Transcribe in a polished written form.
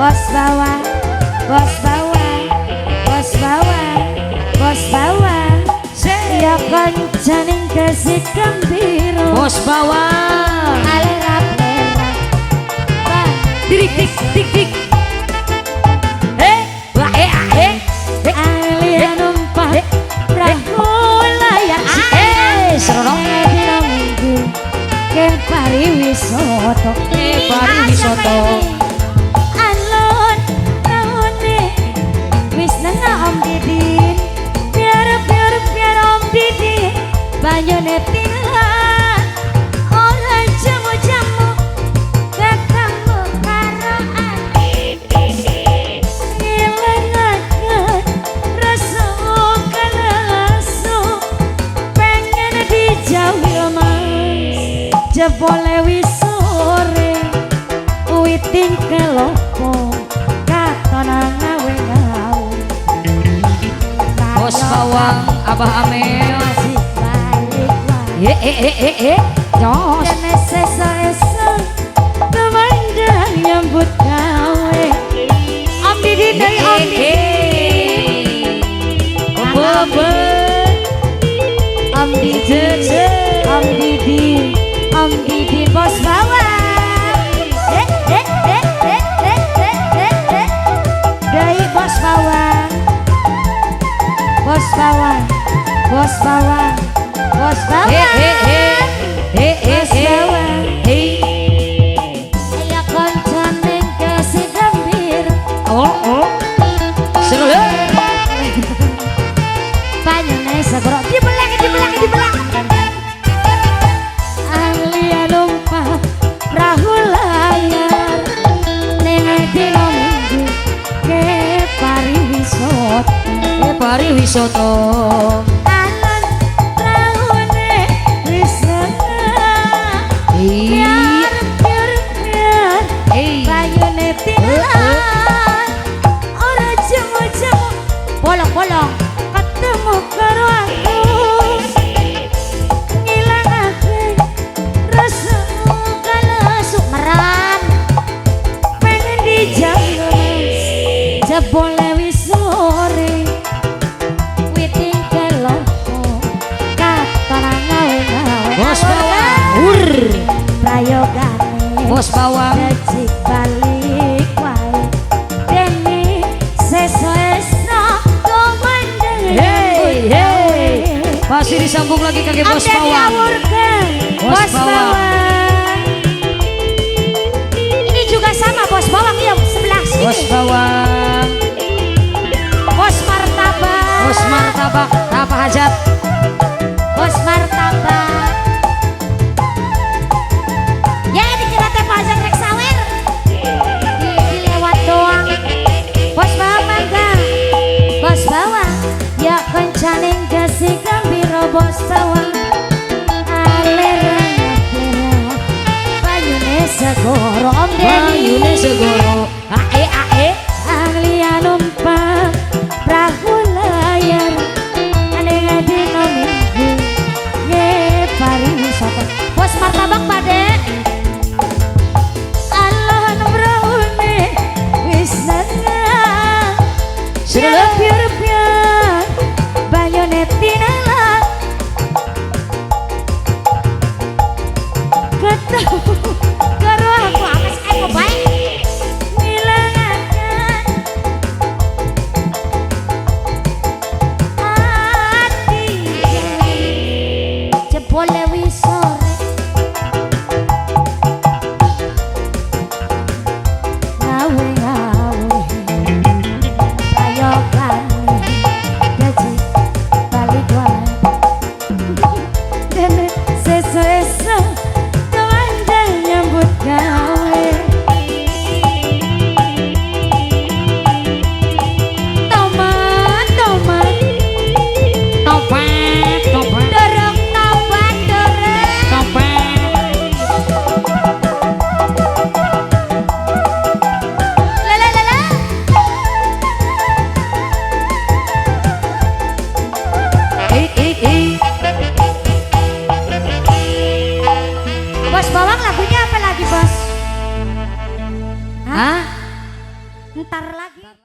bos bawah, bos bawah, bos bawah, bos bawah. Ya kancaning kasih gembira. Bos bawah. Alerap lerap. Dik dik dik dik. Wah Alia numpak perahu layar. serong. Dina minggu ke pariwisoto. Pariwisoto. Alon naone wis nang Om Didin. Biar Om Didin banyune tinuhan. Ora jamu-jamu ketemu karo ati. Ngilangaken rasa kalasu pengen dijauhi mas. Jebole wis sore witing kelopo katon ngawe ngau. Bos bawang Abah Amel. Masih balik wae. Jos. Dene esok-esok temandan nyambut gawe. Om Didin deui Om Didin. Om Didin, Om Didin, Om Didin bos bawah. Deui bos bawah. Bos bawah, bos bawah, bos bawah. Bos bawah. Ya kancaning kasih gembira. Seru ya. Banyune segoro dibelah. Alia numpak perahu layar ning dina minggu ke pariwisata. Pariwisata. Alon praune wis biar banyune tinuhan. Ora jamu-jamu bolong-bolong ketemu karo aku. Ngilangaken rasa kalasu meram pengen dijauh jebole wis sore witing kelopo katon ngawe-ngawe. Bos bawang. Prayogane Bos bawang. Becik balik wae dene sesuk-esuk komandang. Masih disambung lagi kaki bos Ambil bawang. diawurkan Bos bos bawang. bawang. Ini juga sama bos bawang ya sebelah sini. Bos bawang. Bos martabak. Bos martabak. Apa hajat? Bos martabak. Ya ini kira teh pajak rek sawer. Dilewat doang. Bos bawang mangga. Bos bawang. Ya kencaning kasih gembira bos bawang. Alerang banyune segoro Om Banyune Deni. segoro. Alia numpak perahu layar ning dina minggu nge pariwisata. Bos martabak pade. Alon braune wis nang. Sudah. Biar banyune tinuhan. Ketemu karo aku apes aku baik. Ngilangaken ati jebole wis sore. Ngawe-ngawe prayogane becik balik wae. Dene sesuk-esuk temandan nyambut gawe. Tomat, tomat, Topat. dorong tomat, dorong. Lala, lala. Bos bawang lagunya apa lagi bos? Hah? Ntar lagi.